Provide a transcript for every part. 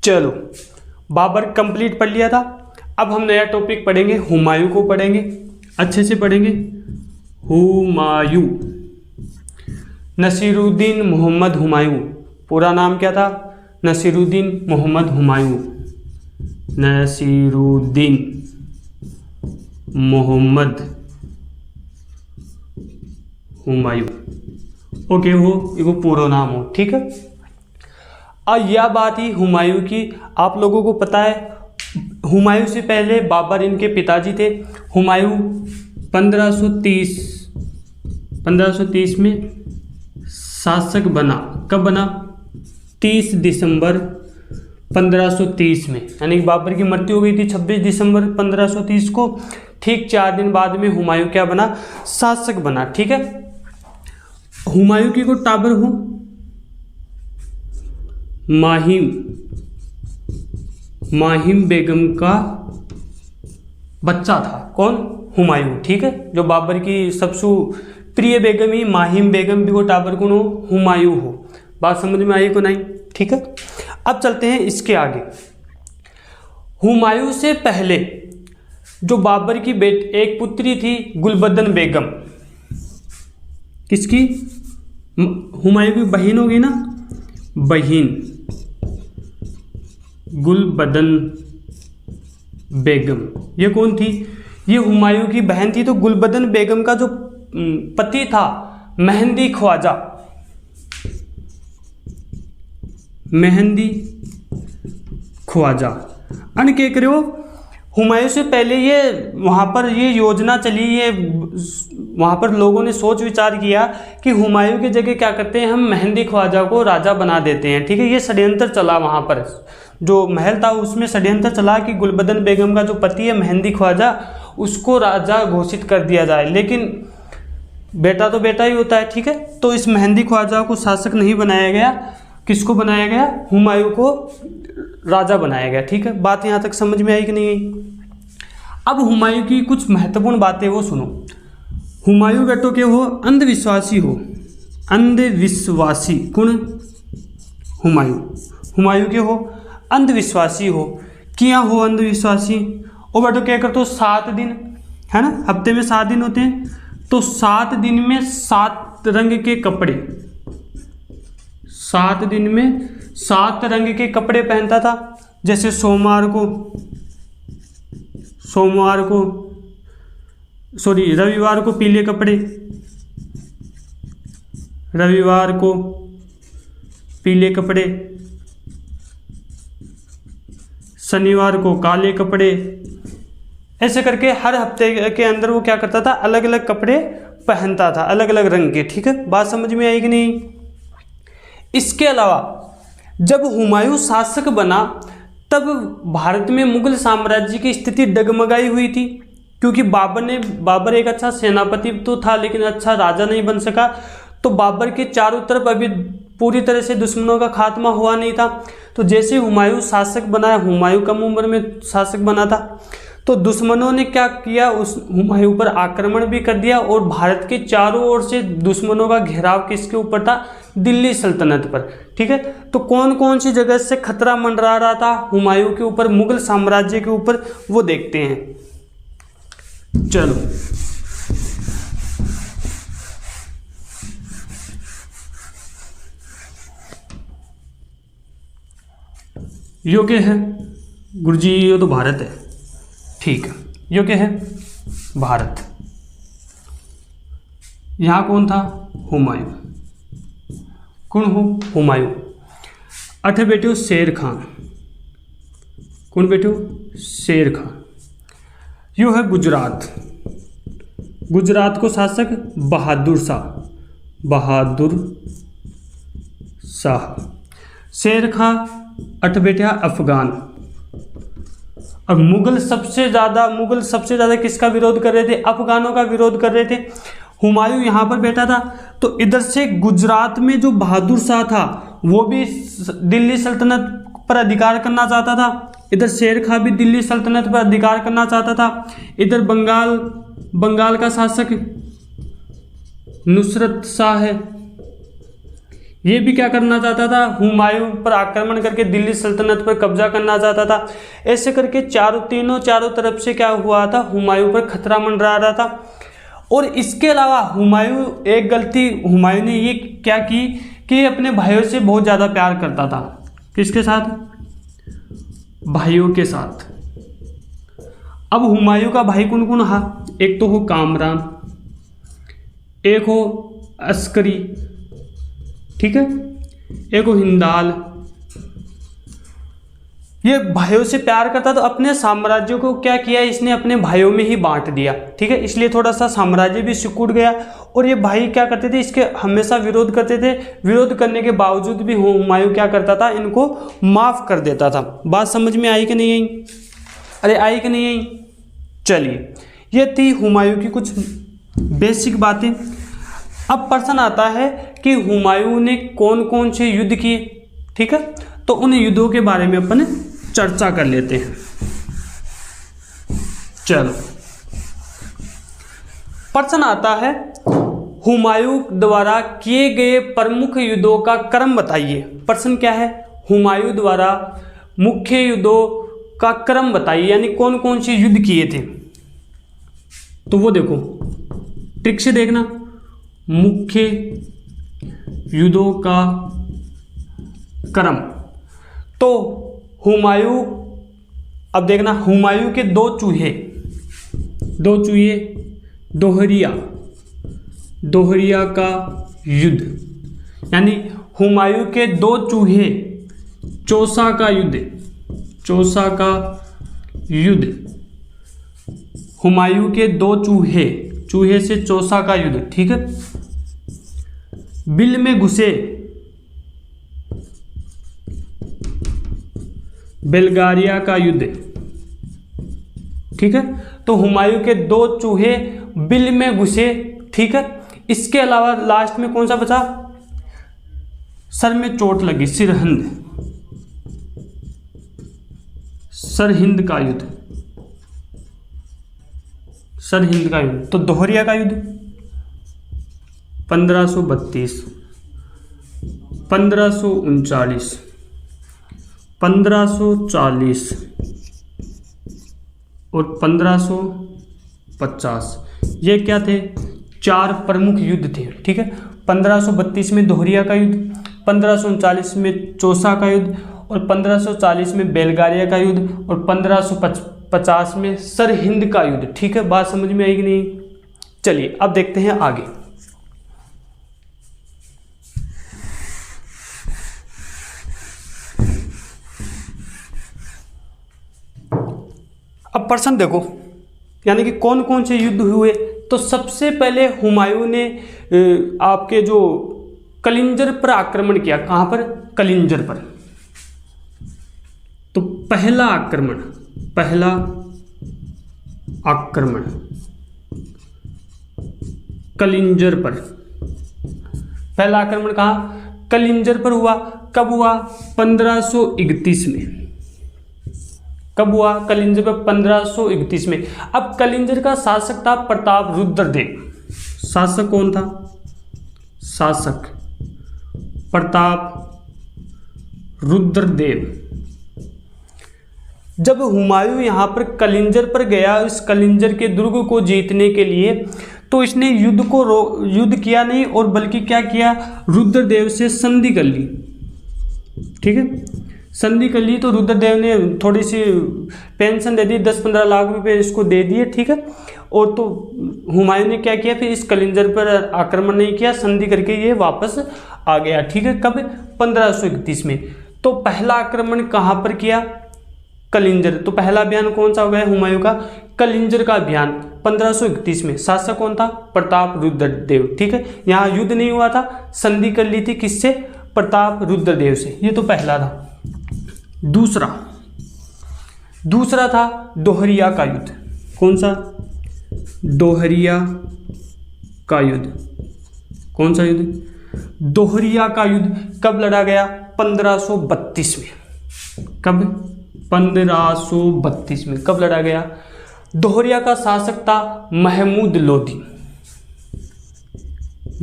चलो, बाबर कंप्लीट पढ़ लिया था। अब हम नया टॉपिक पढ़ेंगे, हुमायूं को पढ़ेंगे, अच्छे से पढ़ेंगे। हुमायूं, नसीरुद्दीन मोहम्मद हुमायूं, पूरा नाम क्या था? नसीरुद्दीन मोहम्मद हुमायूं, नसीरुद्दीन मोहम्मद हुमायूं। ओके, वो पूरा नाम हो, ठीक है। और यह बात ही हुमायूं की, आप लोगों को पता है हुमायूं से पहले बाबर इनके पिताजी थे। हुमायूं 1530 में शासक बना। कब बना? 30 दिसंबर 1530 में, यानी कि बाबर की मृत्यु हो गई थी 26 दिसंबर 1530 को। ठीक 4 दिन बाद में हुमायूं क्या बना? शासक बना, ठीक है। हुमायूं की को टाबर हूं माहिम बेगम का बच्चा था। कौन? हुमायूं, ठीक है। जो बाबर की सबसे प्रिय बेगम ही माहिम बेगम भी वो टाबर कौन हो? हुमायूं हो। बात समझ में आई को नहीं? ठीक है। अब चलते हैं इसके आगे। हुमायूं से पहले जो बाबर की एक पुत्री थी गुलबदन बेगम। किसकी? हुमायूं की बहन होगी ना, बहन गुलबदन बेगम। ये कौन थी? ये हुमायूं की बहन थी। तो गुलबदन बेगम का जो पति था मेहंदी ख्वाजा, अन के करे हो। हुमायूं से पहले ये वहाँ पर ये योजना चली, ये वहाँ पर लोगों ने सोच विचार किया कि हुमायूं की जगह क्या करते हैं, हम मेहंदी ख्वाजा को राजा बना देते हैं, ठीक है। ये षड्यंत्र चला वहाँ पर, जो महल था उसमें षड्यंत्र चला कि गुलबदन बेगम का जो पति है मेहंदी ख्वाजा, उसको राजा घोषित कर दिया जाए। लेकिन बेटा तो बेटा ही होता है, ठीक है। तो इस मेहंदी ख्वाजा को शासक नहीं बनाया गया। किसको बनाया गया? हुमायूं को राजा बनाया गया, ठीक है। बात यहाँ तक समझ में आई कि नहीं आई? अब हुमायूं की कुछ महत्वपूर्ण बातें वो सुनो। हुमायूं बेटो के हो? अंधविश्वासी हो, अंधविश्वासी। कौन? हुमायूं के हो अंधविश्वासी हो। क्या हो अंधविश्वासी? और बेटो क्या करते हो? 7 दिन है ना, हफ्ते में 7 दिन होते हैं। तो 7 दिन में 7 रंग के कपड़े, 7 दिन में 7 रंग के कपड़े पहनता था। जैसे रविवार को पीले कपड़े, शनिवार को काले कपड़े। ऐसे करके हर हफ्ते के अंदर वो क्या करता था? अलग अलग कपड़े पहनता था, अलग अलग रंग के, ठीक है। बात समझ में आई कि नहीं? इसके अलावा जब हुमायूं शासक बना तब भारत में मुगल साम्राज्य की स्थिति डगमगाई हुई थी, क्योंकि बाबर एक अच्छा सेनापति तो था लेकिन अच्छा राजा नहीं बन सका। तो बाबर के चारों तरफ अभी पूरी तरह से दुश्मनों का खात्मा हुआ नहीं था। तो जैसे हुमायूं शासक बना, हुमायूं कम उम्र में शासक बना था, तो दुश्मनों ने क्या किया? उस हुमायूं पर आक्रमण भी कर दिया। और भारत के चारों ओर से दुश्मनों का घेराव किसके ऊपर था? दिल्ली सल्तनत पर, ठीक है। तो कौन कौन सी जगह से खतरा मंडरा रहा था हुमायूं के ऊपर, मुगल साम्राज्य के ऊपर, वो देखते हैं। चलो, योग्य है गुरुजी, ये तो भारत है, ठीक है। योग्य है भारत। यहां कौन था? हुमायूं। कौन हो? हुमायूं। अठ बेटे शेर खान। कौन बेटे? शेर खान। यो है गुजरात। गुजरात को शासक बहादुर शाह। शेर खां। अठ बेटिया अफगान। और मुगल सबसे ज़्यादा किसका विरोध कर रहे थे? अफगानों का विरोध कर रहे थे। हुमायूं यहाँ पर बैठा था, तो इधर से गुजरात में जो बहादुर शाह था वो भी दिल्ली सल्तनत पर अधिकार करना चाहता था। इधर शेर खां भी दिल्ली सल्तनत पर अधिकार करना चाहता था। इधर बंगाल का शासक नुसरत शाह है, ये भी क्या करना चाहता था, हुमायूं पर आक्रमण करके दिल्ली सल्तनत पर कब्जा करना चाहता था। ऐसे करके चारों तरफ से क्या हुआ था, हुमायूं पर खतरा मंडरा रहा था। और इसके अलावा एक गलती हुमायूं ने ये क्या की कि अपने भाइयों से बहुत ज़्यादा प्यार करता था। किसके साथ, भाइयों के साथ। अब हुमायूं का भाई कौन कौन हा, एक तो हो कामरान, एक हो अस्करी, ठीक है, एक हो हिंदाल। ये भाइयों से प्यार करता तो अपने साम्राज्य को क्या किया, इसने अपने भाइयों में ही बांट दिया, ठीक है। इसलिए थोड़ा सा साम्राज्य भी सिकुड़ गया। और ये भाई क्या करते थे, इसके हमेशा विरोध करते थे। विरोध करने के बावजूद भी हुमायूं क्या करता था, इनको माफ कर देता था। बात समझ में आई कि नहीं आई? अरे आई कि नहीं आई? चलिए, ये थी हुमायूं की कुछ बेसिक बातें। अब प्रश्न आता है कि हुमायूं ने कौन कौन से युद्ध किए, ठीक है। तो उन युद्धों के बारे में अपन चर्चा कर लेते हैं। चलो, प्रश्न आता है हुमायूं द्वारा किए गए प्रमुख युद्धों का क्रम बताइए। प्रश्न क्या है, हुमायूं द्वारा मुख्य युद्धों का क्रम बताइए, यानी कौन कौन से युद्ध किए थे। तो वो देखो, ट्रिक से देखना, मुख्य युद्धों का क्रम। तो हुमायूं, अब देखना, हुमायूं के दो चूहे दोहरिया का युद्ध, यानी हुमायूं के दो चूहे, चौसा का युद्ध, हुमायूं के दो चूहे से चौसा का युद्ध, ठीक है। बिल में घुसे, बेलगारिया का युद्ध, ठीक है। तो हुमायूं के दो चूहे बिल में घुसे, ठीक है। इसके अलावा लास्ट में कौन सा बचा, सर में चोट लगी, सरहिंद का युद्ध। तो दोहरिया का युद्ध 1532, 1539, 1540 और 1550। ये क्या थे, चार प्रमुख युद्ध थे, ठीक है। 1532 में दोहरिया का युद्ध, 1539 में चौसा का युद्ध और 1540 में बेलगारिया का युद्ध और 1550 में सरहिंद का युद्ध, ठीक है। बात समझ में आई कि नहीं? चलिए अब देखते हैं आगे। अब प्रश्न देखो, यानी कि कौन कौन से युद्ध हुए। तो सबसे पहले हुमायूं ने आपके जो कलिंजर पर आक्रमण किया। कहां पर? कलिंजर पर। तो पहला आक्रमण कलिंजर पर। पहला आक्रमण कहां? कलिंजर पर हुआ। कब हुआ? 1531 में। कब हुआ? कलिंजर पर 1531 में। अब कलिंजर का शासक था प्रताप रुद्रदेव। शासक कौन था? शासक प्रताप रुद्रदेव। जब हुमायूं यहां पर कलिंजर पर गया, इस कलिंजर के दुर्ग को जीतने के लिए, तो इसने युद्ध किया नहीं, और बल्कि क्या किया, रुद्रदेव से संधि कर ली, ठीक है। संधि कर ली तो रुद्रदेव ने थोड़ी सी पेंशन दे दी, 10-15 लाख रुपए इसको दे दिए, ठीक है। और तो हुमायूं ने क्या किया, फिर इस कलिंजर पर आक्रमण नहीं किया, संधि करके ये वापस आ गया, ठीक है। कब? 1531 में। तो पहला आक्रमण कहां पर किया? कलिंजर। तो पहला अभियान कौन सा हो गया हुमायूं का? कलिंजर का अभियान 1531 में। शासक कौन था? प्रताप रुद्रदेव, ठीक है। यहाँ युद्ध नहीं हुआ था, संधि कर ली थी, किससे? प्रताप रुद्रदेव से। ये तो पहला था। दूसरा था दोहरिया का युद्ध। कौन सा? दोहरिया का युद्ध। कौन सा युद्ध? दोहरिया का युद्ध कब लड़ा गया? 1532 में। कब? 1532 में। कब लड़ा गया? दोहरिया का शासक था महमूद लोदी।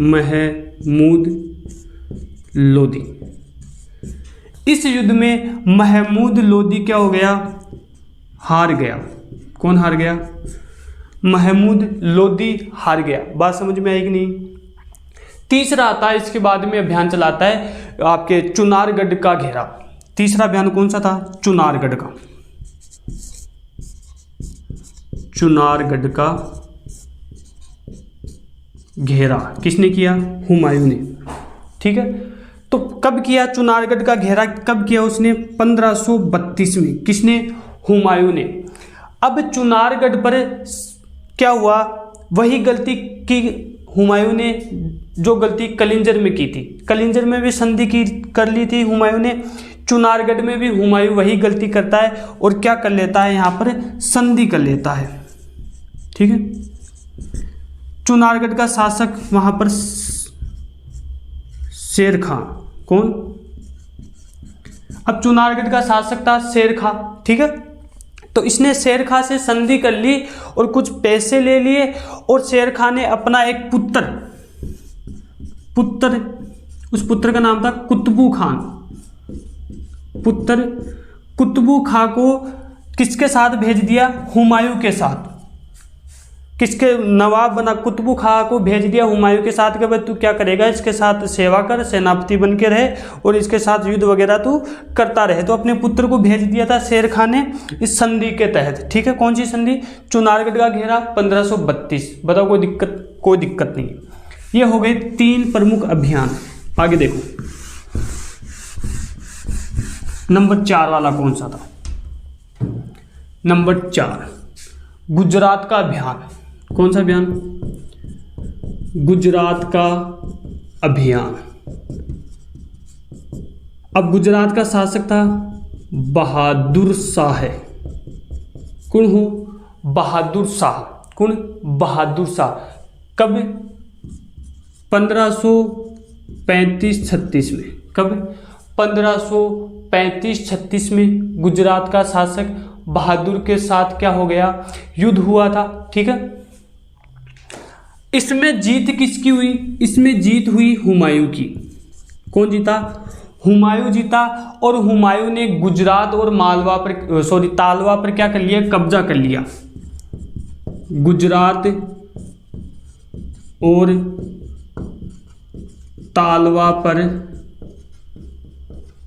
महमूद लोदी। इस युद्ध में महमूद लोदी क्या हो गया, हार गया। कौन हार गया, महमूद लोदी हार गया। बात समझ में आई कि नहीं। तीसरा आता है, इसके बाद में अभियान चलाता है आपके चुनारगढ़ का घेरा। तीसरा अभियान कौन सा था, चुनारगढ़ का। चुनारगढ़ का घेरा किसने किया, हुमायूं ने। ठीक है, तो कब किया चुनारगढ़ का घेरा, कब किया उसने, 1532 में। किसने, हुमायूं ने। अब चुनारगढ़ पर क्या हुआ, वही गलती की हुमायूं ने जो गलती कलिंजर में की थी। कलिंजर में भी संधि की कर ली थी हुमायूं ने, चुनारगढ़ में भी हुमायूं वही गलती करता है और क्या कर लेता है, यहाँ पर संधि कर लेता है। ठीक है, चुनारगढ़ का शासक वहां पर शेर खां। कौन, अब चुनारगढ़ का शासक था शेर खां। ठीक है, तो इसने शेर खां से संधि कर ली और कुछ पैसे ले लिए और शेर खां ने अपना एक पुत्र, उस पुत्र का नाम था कुतबू खान। पुत्र कुतबू खां को किसके साथ भेज दिया, हुमायूं के साथ। किसके नवाब बना, कुतबू खां को भेज दिया हुमायूं के साथ कि भाई तू क्या करेगा, इसके साथ सेवा कर, सेनापति बन के रहे और इसके साथ युद्ध वगैरह तू करता रहे। तो अपने पुत्र को भेज दिया था शेर खां ने इस संधि के तहत। ठीक है, कौन सी संधि, चुनारगढ़ का घेरा 1532। बताओ कोई दिक्कत नहीं। ये हो गए 3 प्रमुख अभियान। आगे देखो नंबर 4 वाला कौन सा था, नंबर 4 गुजरात का अभियान। कौन सा अभियान, गुजरात का अभियान। अब गुजरात का शासक था बहादुर शाह। कौन हो, बहादुर शाह। कौन, बहादुर शाह। कब, 1535-36 में। कब, 1535-36 में गुजरात का शासक बहादुर के साथ क्या हो गया, युद्ध हुआ था। ठीक है, इसमें जीत किसकी हुई, इसमें जीत हुई हुमायूं की। कौन जीता, हुमायूं जीता। और हुमायूं ने गुजरात और तालवा पर क्या कर लिया, कब्जा कर लिया। गुजरात और तालवा पर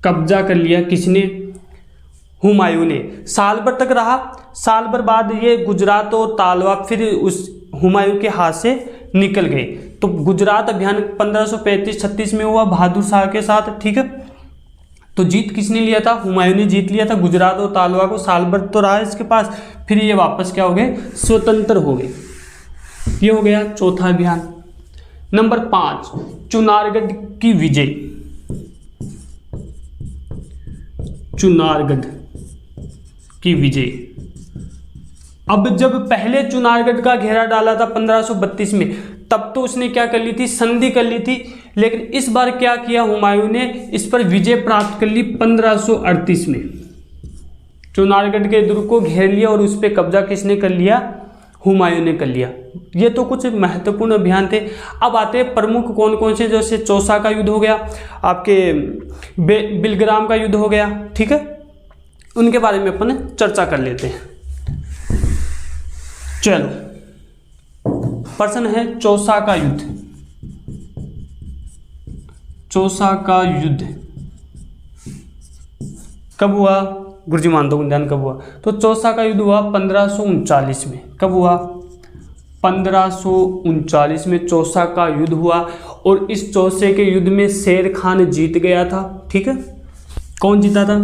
कब्जा कर लिया। किसने, हुमायूं ने। साल भर तक रहा, साल भर बाद ये गुजरात और तालवा फिर उस हुमायूं के हाथ से निकल गए। तो गुजरात अभियान 1535-36 में हुआ बहादुर शाह के साथ। ठीक है, तो जीत किसने लिया था, हुमायूं ने जीत लिया था गुजरात और तालवा को। साल भर तो रहा इसके पास, फिर ये वापस क्या हो गए, स्वतंत्र हो गए। ये हो गया चौथा अभियान। नंबर 5 चुनारगढ़ की विजय। चुनारगढ़ की विजय। अब जब पहले चुनारगढ़ का घेरा डाला था 1532 में, तब तो उसने क्या कर ली थी, संधि कर ली थी। लेकिन इस बार क्या किया हुमायूं ने, इस पर विजय प्राप्त कर ली 1538 में। चुनारगढ़ के दुर्ग को घेर लिया और उस पर कब्जा किसने कर लिया, हुमायूं ने कर लिया। ये तो कुछ महत्वपूर्ण अभियान थे। अब आते हैं प्रमुख कौन कौन से, जैसे चौसा का युद्ध हो गया, आपके बिलग्राम का युद्ध हो गया। ठीक है, उनके बारे में अपन चर्चा कर लेते हैं। चलो, प्रश्न है चौसा का युद्ध। चौसा का युद्ध कब हुआ, गुरुजी मान दो ध्यान, कब हुआ, तो चौसा का युद्ध हुआ 1539 में। कब हुआ, 1539 में चौसा का युद्ध हुआ। और इस चौसे के युद्ध में शेर खान जीत गया था। ठीक है, कौन जीता था,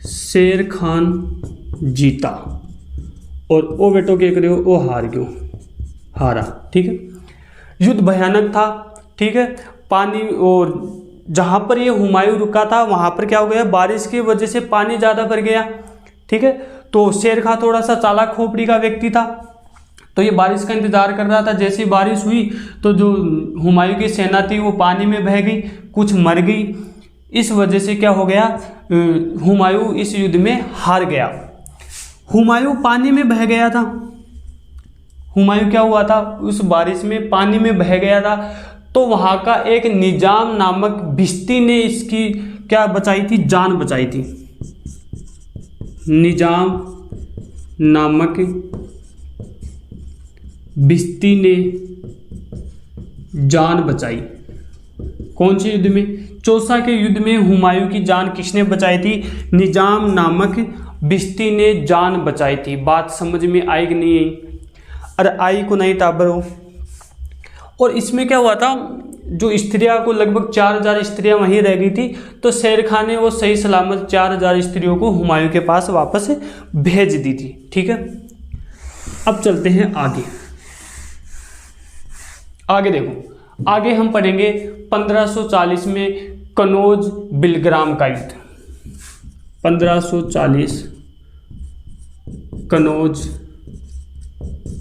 शेर खान जीता। और ओ बेटो क्या करे, वो हार गयो, हारा। ठीक है, युद्ध भयानक था। ठीक है, पानी, और जहाँ पर ये हुमायूं रुका था वहाँ पर क्या हो गया, बारिश की वजह से पानी ज़्यादा भर गया। ठीक है, तो शेर खां थोड़ा सा चालाक खोपड़ी का व्यक्ति था, तो ये बारिश का इंतजार कर रहा था। जैसी बारिश हुई तो जो हुमायूं की सेना थी वो पानी में बह गई, कुछ मर गई। इस वजह से क्या हो गया, हुमायूं इस युद्ध में हार गया। हुमायूं पानी में बह गया था। हुमायूं क्या हुआ था, उस बारिश में पानी में बह गया था। तो वहाँ का एक निजाम नामक भिश्ती ने इसकी क्या बचाई थी, जान बचाई थी। निजाम नामक भिश्ती ने जान बचाई। कौन से युद्ध में? चौसा के युद्ध में हुमायूं की जान किसने बचाई थी? निजाम नामक भिश्ती ने जान बचाई थी। बात समझ में आई कि नहीं आई? अरे आई को नहीं टाबरो। और इसमें क्या हुआ था, जो स्त्रियां को लगभग 4000 स्त्रियां वहीं रह गई थी, तो शेर खान ने वो सही सलामत 4000 स्त्रियों को हुमायूं के पास वापस भेज दी थी। ठीक है, अब चलते हैं आगे। आगे देखो, आगे हम पढ़ेंगे 1540 में कनौज बिलग्राम का युद्ध। 1540 कनौज,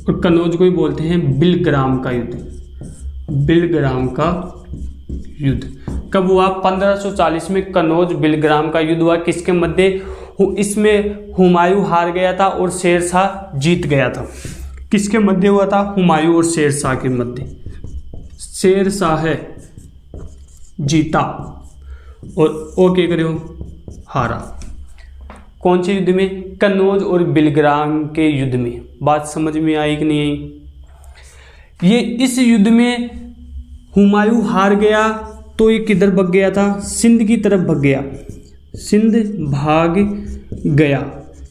और कनौज को ही बोलते हैं बिलग्राम का युद्ध। बिलग्राम का युद्ध कब हुआ? 1540 में कनौज बिलग्राम का युद्ध हुआ। किसके मध्य? इसमें हुमायूं हार गया था और शेरशाह जीत गया था। किसके मध्य हुआ था? हुमायूं और शेरशाह के मध्य। शेरशाह है जीता और वो क्या करे, हारा। कौन से युद्ध में? कनौज और बिलग्राम के युद्ध में। बात समझ में आई कि नहीं आई? ये इस युद्ध में हुमायूं हार गया तो ये किधर भाग गया था? सिंध की तरफ भाग गया। सिंध भाग गया।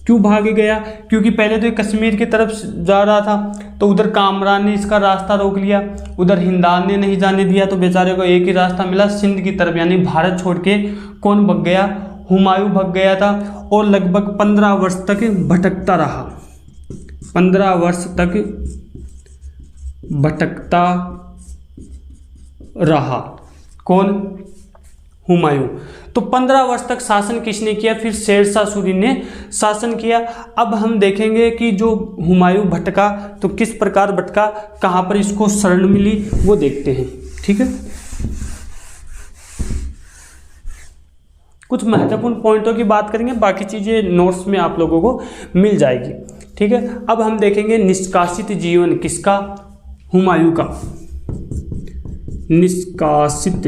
क्यों भाग गया? क्योंकि पहले तो ये कश्मीर की तरफ जा रहा था, तो उधर कामरान ने इसका रास्ता रोक लिया, उधर हिंदाल ने नहीं जाने दिया, तो बेचारे को एक ही रास्ता मिला सिंध की तरफ, यानी भारत छोड़ के कौन भाग गया? हुमायूं भाग गया था। और लगभग 15 वर्ष तक भटकता रहा। 15 वर्ष तक भटकता रहा। कौन? हुमायूं। तो 15 वर्ष तक शासन किसने किया? फिर शेरशाह सूरी ने शासन किया। अब हम देखेंगे कि जो हुमायूं भटका तो किस प्रकार भटका, कहाँ पर इसको शरण मिली, वो देखते हैं। ठीक है, कुछ महत्वपूर्ण पॉइंटों की बात करेंगे, बाकी चीज़ें नोट्स में आप लोगों को मिल जाएगी। ठीक है, अब हम देखेंगे निष्कासित जीवन किसका? हुमायूं का। निष्कासित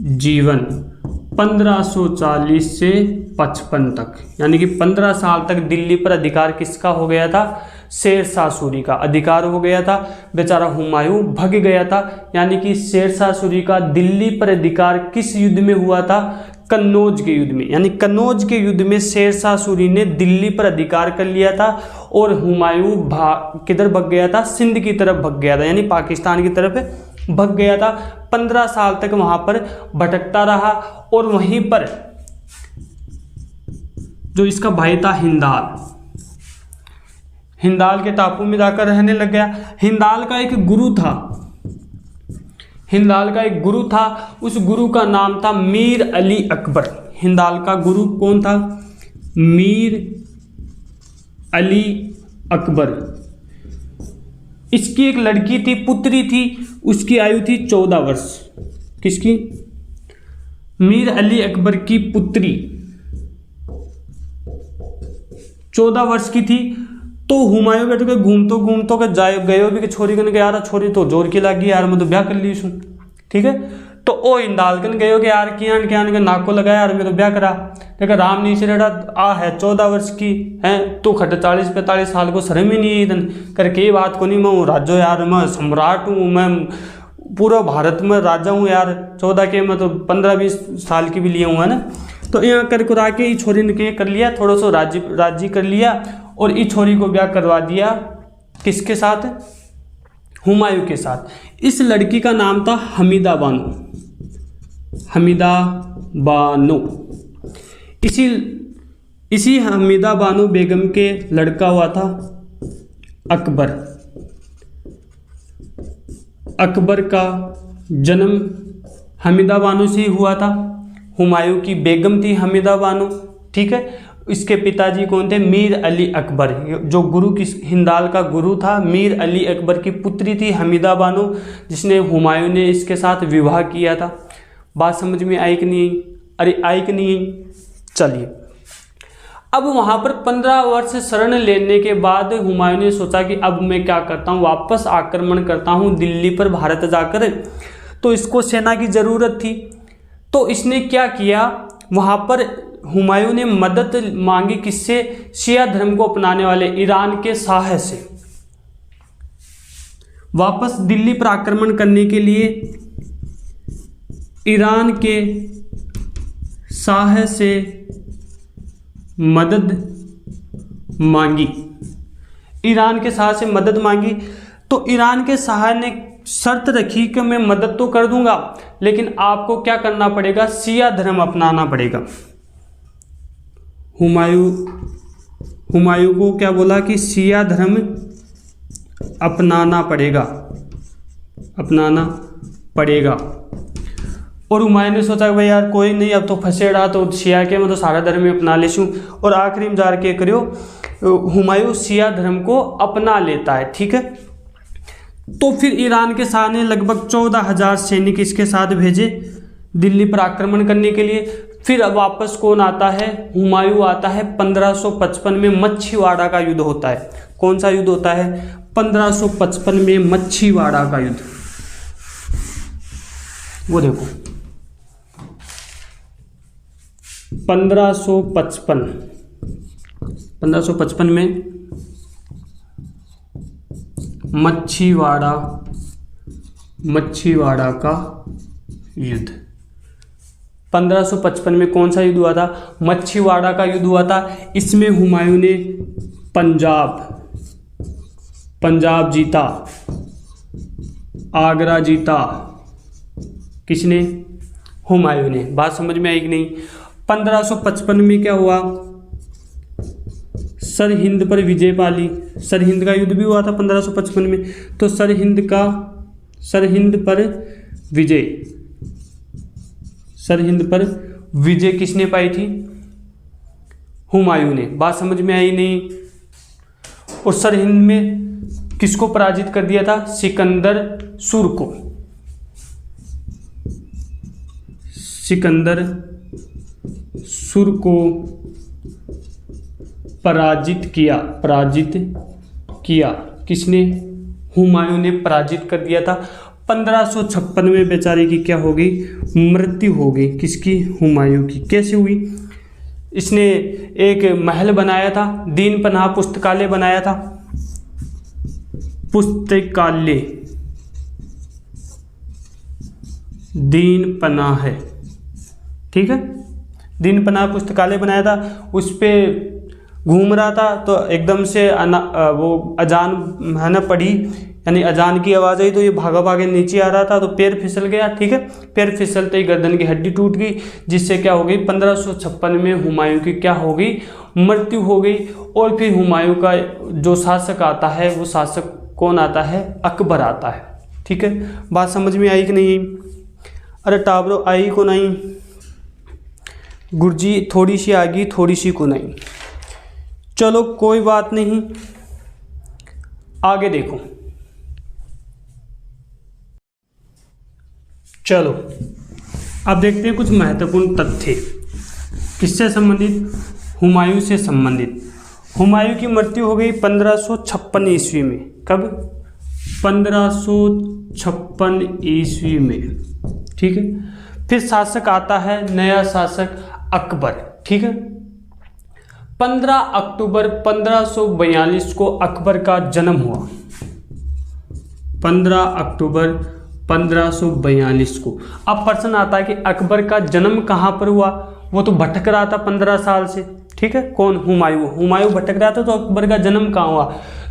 जीवन 1540 से 55 तक, यानी कि 15 साल तक दिल्ली पर अधिकार किसका हो गया था? शेरशाह सूरी का अधिकार हो गया था। बेचारा हुमायूं भग गया था, यानी कि शेरशाह सूरी का दिल्ली पर अधिकार किस युद्ध में हुआ था? कन्नौज के युद्ध में। यानी कन्नौज के युद्ध में शेरशाह सूरी ने दिल्ली पर अधिकार कर लिया था और हुमायूं किधर भग गया था? सिंध की तरफ भग गया था, यानी पाकिस्तान की तरफ भग गया था। 15 साल तक वहां पर भटकता रहा और वहीं पर जो इसका भाई था हिंदाल के टापू में जाकर रहने लग गया। हिंदाल का एक गुरु था, उस गुरु का नाम था मीर अली अकबर। हिंदाल का गुरु कौन था? मीर अली अकबर। इसकी एक लड़की थी, पुत्री थी, उसकी आयु थी 14 वर्ष। किसकी? मीर अली अकबर की पुत्री 14 वर्ष की थी। तो हुमायूं बैठ के घूमतो के गयो भी कि छोरी कन यार, छोरी तो जोर की लागी यार, मैं तो ब्याह कर ली। ठीक है, तो ओ हिंदाल कन गयो कि यार कियान के नाको लगाया यार, मैं तो ब्याह करा। देखा राम नहीं सिरेड़ा आ है 14 वर्ष की है, तू खट 40-45 साल को शर्म ही नहीं है करके ये बात को नहीं, मैं राजो यार, मैं सम्राट हूँ, मैं पूरा भारत में राजा हूँ यार, 14 के मैं तो 15-20 साल की भी लिया हूँ है ना। तो यहाँ कर कुरा के ये छोरी ने कर लिया, थोड़ा सा राजी कर लिया और इस छोरी को ब्याह करवा दिया। किसके साथ? हुमायूं के साथ। इस लड़की का नाम था हमीदा बानो। इसी हमीदा बानो बेगम के लड़का हुआ था अकबर। अकबर का जन्म हमीदा बानो से ही हुआ था। हुमायूं की बेगम थी हमीदा बानो। ठीक है, इसके पिताजी कौन थे? मीर अली अकबर। जो गुरु हिंदाल का गुरु था मीर अली अकबर की पुत्री थी हमीदा बानो, जिसने हुमायूं ने इसके साथ विवाह किया था। बात समझ में आई कि नहीं? अरे आई कि नहीं? चलिए अब वहां पर 15 वर्ष शरण लेने के बाद हुमायूं ने सोचा कि अब मैं क्या करता हूँ, वापस आक्रमण करता हूँ दिल्ली पर भारत जाकर। तो इसको सेना की जरूरत थी, तो इसने क्या किया, वहां पर हुमायूं ने मदद मांगी किससे, शिया धर्म को अपनाने वाले ईरान के शाह से। वापस दिल्ली पर आक्रमण करने के लिए ईरान के शाह से मदद मांगी, ईरान के शाह से मदद मांगी। तो ईरान के शाह ने शर्त रखी कि मैं मदद तो कर दूंगा, लेकिन आपको क्या करना पड़ेगा, शिया धर्म अपनाना पड़ेगा। हुमायूं को क्या बोला कि शिया धर्म अपनाना पड़ेगा। और हुमायूं ने सोचा कि भाई यार कोई नहीं, अब तो फंसे रहा तो शिया के मैं तो सारा धर्म में अपना लेशूँ। और आखिरी में जार के करियो, हुमायूं शिया धर्म को अपना लेता है, ठीक है। तो फिर ईरान के शाह ने लगभग 14,000 सैनिक इसके साथ भेजे दिल्ली पर आक्रमण करने के लिए। फिर अब वापस कौन आता है, हुमायूं आता है। 1555 में मच्छीवाड़ा का युद्ध होता है। कौन सा युद्ध होता है, 1555 में मच्छीवाड़ा का युद्ध। वो देखो 1555 में मच्छीवाड़ा का युद्ध। 1555 में कौन सा युद्ध हुआ था, मच्छीवाड़ा का युद्ध हुआ था। इसमें हुमायूं ने पंजाब जीता, आगरा जीता। किसने, हुमायूं ने। बात समझ में आई कि नहीं। 1555 में क्या हुआ, सरहिंद पर विजय पाली। सरहिंद का युद्ध भी हुआ था 1555 में। तो सरहिंद पर विजय किसने पाई थी, हुमायूं ने। बात समझ में आई नहीं। और सरहिंद में किसको पराजित कर दिया था, सिकंदर सुर को पराजित किया। किसने, हुमायूं ने पराजित कर दिया था। 1556 में बेचारे की क्या हो गई, मृत्यु हो गई। किसकी, हुमायूं की। कैसे हुई, इसने एक महल बनाया था, दीन पनाह पुस्तकालय बनाया था। पुस्तकालय दीन पनाह है, ठीक है। दीन पनाह पुस्तकालय बनाया था। उस पे घूम रहा था तो एकदम से वो अजान है ना पड़ी, यानी अजान की आवाज़ आई तो ये भागा भागे नीचे आ रहा था तो पैर फिसल गया, ठीक है। पैर फिसलते ही गर्दन की हड्डी टूट गई, जिससे क्या हो गई, 1556 में हुमायूं की क्या हो गई, मृत्यु हो गई। और फिर हुमायूं का जो शासक आता है, वो शासक कौन आता है, अकबर आता है, ठीक है। बात समझ में आई कि नहीं। अरे टाबरो आई को नहीं, गुरुजी थोड़ी सी आ गई, थोड़ी सी को नहीं। चलो कोई बात नहीं, आगे देखो। चलो अब देखते हैं कुछ महत्वपूर्ण तथ्य किससे संबंधित, हुमायूं से संबंधित। हुमायूं की मृत्यु हो गई 1556 ईस्वी में। कब, 1556 ईस्वी में, ठीक है। फिर शासक आता है, नया शासक अकबर, ठीक है। 15 अक्टूबर 1542 को अकबर का जन्म हुआ। 15 अक्टूबर 1542 को। अब प्रश्न आता है कि अकबर का जन्म कहाँ पर हुआ, वो तो भटक रहा था 15 साल से, ठीक है। कौन, हुमायूं भटक रहा था, तो अकबर का जन्म कहाँ हुआ,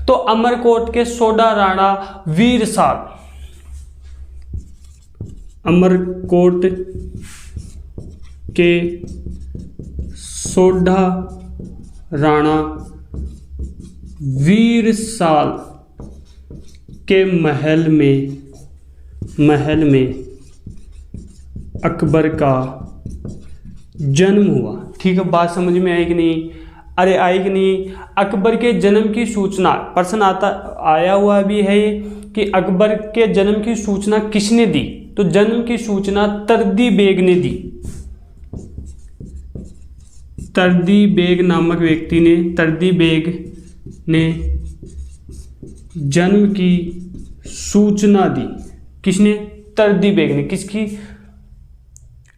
तो अमरकोट के सोडा राणा वीरसाल, अमरकोट के सोडा राणा वीरसाल के महल में अकबर का जन्म हुआ, ठीक है। बात समझ में आई कि नहीं, अरे आई कि नहीं। अकबर के जन्म की सूचना, प्रश्न आया हुआ भी है ये कि अकबर के जन्म की सूचना किसने दी, तो जन्म की सूचना तरदी बेग ने दी। तर्दी बेग नामक व्यक्ति ने, तर्दी बेग ने जन्म की सूचना दी। किसने? तर्दी बेग ने। किसकी?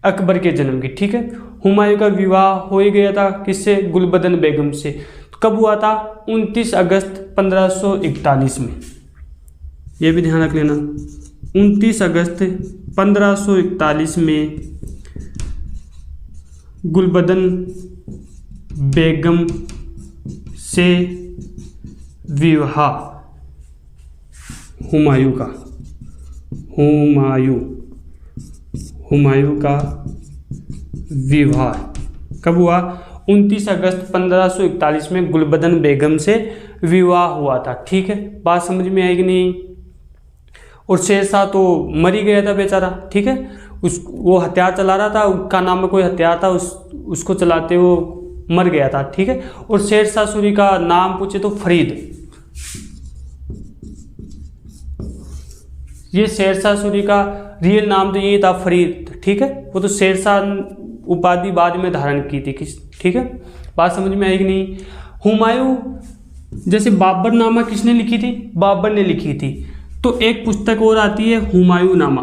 अकबर के जन्म की। ठीक है। हुमायूं का विवाह हो ही गया था किससे? गुलबदन बेगम से। तो कब हुआ था? 29 अगस्त 1541 में। ये भी ध्यान रख लेना, 29 अगस्त 1541 में गुलबदन बेगम से विवाह हुमायूं का, हुमायूं का विवाह कब हुआ? 29 अगस्त 1541 में गुलबदन बेगम से विवाह हुआ था। ठीक है, बात समझ में आएगी नहीं? और शेरशाह तो मर ही गया था बेचारा। ठीक है, वो हथियार चला रहा था, उसका नाम में कोई हथियार था, उसको चलाते वो मर गया था। ठीक है, और शेरशाह सूरी का नाम पूछे तो फरीद। ये शेरशाह सूरी का रियल नाम तो ये था, फरीद। ठीक है, वो तो शेरशाह उपाधि बाद में धारण की थी। ठीक है, बात समझ में आएगी नहीं? हुमायूं, जैसे बाबर नामा किसने लिखी थी? बाबर ने लिखी थी। तो एक पुस्तक और आती है हुमायूं नामा।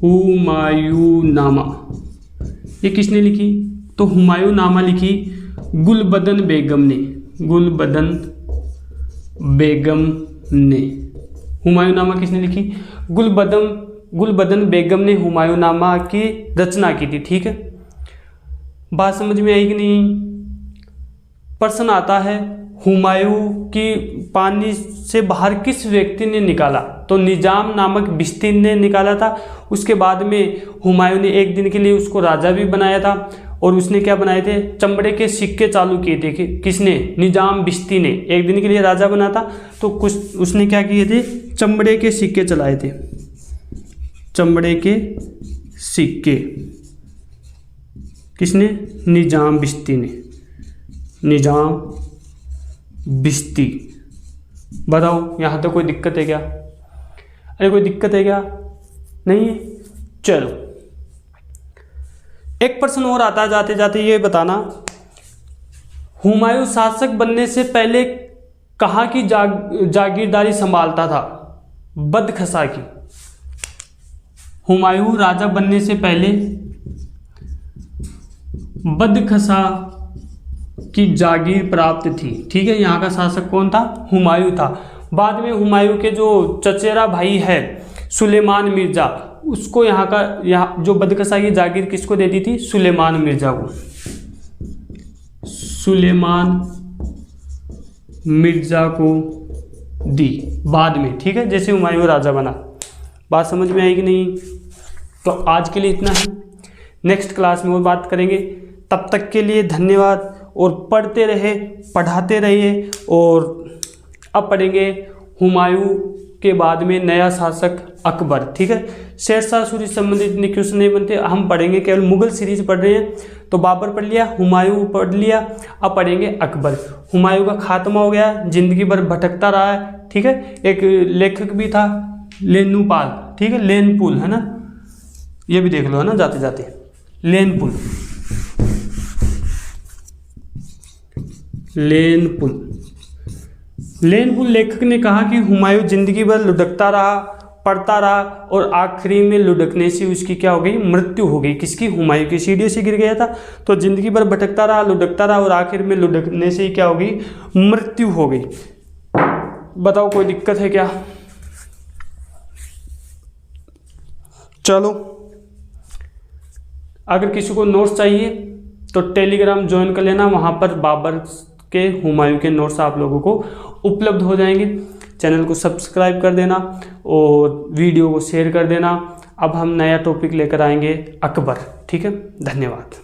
हुमायूं नामा ये किसने लिखी? तो हुमायूं नामा लिखी गुलबदन बेगम ने। गुलबदन बेगम ने। हुमायूं नामा किसने लिखी? गुलबदन बेगम ने हुमायूं नामा की रचना की थी। ठीक है, बात समझ में आई कि नहीं? प्रश्न आता है हुमायूं की पानी से बाहर किस व्यक्ति ने निकाला? तो निजाम नामक बिश्ती ने निकाला था। उसके बाद में हुमायूं ने एक दिन के लिए उसको राजा भी बनाया था, और उसने क्या बनाए थे? चमड़े के सिक्के चालू किए थे। किसने? निजाम बिश्ती ने। एक दिन के लिए राजा बना था तो कुछ उसने क्या किए थे? चमड़े के सिक्के चलाए थे। चमड़े के सिक्के किसने? निजाम बिश्ती ने। निजाम बिश्ती। बताओ यहाँ तक कोई दिक्कत है क्या? अरे कोई दिक्कत है क्या? नहीं है? चलो एक प्रश्न और आता है जाते जाते, ये बताना हुमायूं शासक बनने से पहले कहाँ की जागीरदारी संभालता था? बदखसा की। हुमायूं राजा बनने से पहले बदखसा की जागीर प्राप्त थी। ठीक है, यहाँ का शासक कौन था? हुमायूं था। बाद में हुमायूं के जो चचेरा भाई है सुलेमान मिर्जा, उसको यहाँ जो बदखसा की जागीर किसको दे दी थी? सुलेमान मिर्जा को। सुलेमान मिर्जा को दी बाद में। ठीक है, जैसे हुमायूं राजा बना। बात समझ में आएगी नहीं? तो आज के लिए इतना है, नेक्स्ट क्लास में और बात करेंगे। तब तक के लिए धन्यवाद, और पढ़ते रहे, पढ़ाते रहिए। और अब पढ़ेंगे हुमायूं के बाद में नया शासक अकबर। ठीक है, शेरशाह सूरी संबंधित क्वेश्चन नहीं बनते, हम पढ़ेंगे केवल मुगल सीरीज पढ़ रहे हैं। तो बाबर पढ़ लिया, हुमायूं पढ़ लिया, अब पढ़ेंगे अकबर। हुमायूं का खात्मा हो गया, जिंदगी भर भटकता रहा है। ठीक है, एक लेखक भी था लेनुपाल। ठीक है, लेनपुल है ना, ये भी देख लो है ना जाते जाते। लेनपुल, लेनपुल लेखक ने कहा कि हुमायूं जिंदगी भर लुढ़कता रहा, पढ़ता रहा, और आखिरी में लुढ़कने से उसकी क्या हो गई? मृत्यु हो गई। किसकी? हुमायूं की। सीढ़ी से गिर गया था, तो जिंदगी भर भटकता रहा, लुढ़कता रहा, और आखिर में लुढ़कने से क्या हो गई? मृत्यु हो गई। बताओ कोई दिक्कत है क्या? चलो, अगर किसी को नोट्स चाहिए तो टेलीग्राम ज्वाइन कर लेना, वहाँ पर बाबर के, हुमायूं के नोट्स आप लोगों को उपलब्ध हो जाएंगे। चैनल को सब्सक्राइब कर देना और वीडियो को शेयर कर देना। अब हम नया टॉपिक लेकर आएंगे अकबर। ठीक है, धन्यवाद।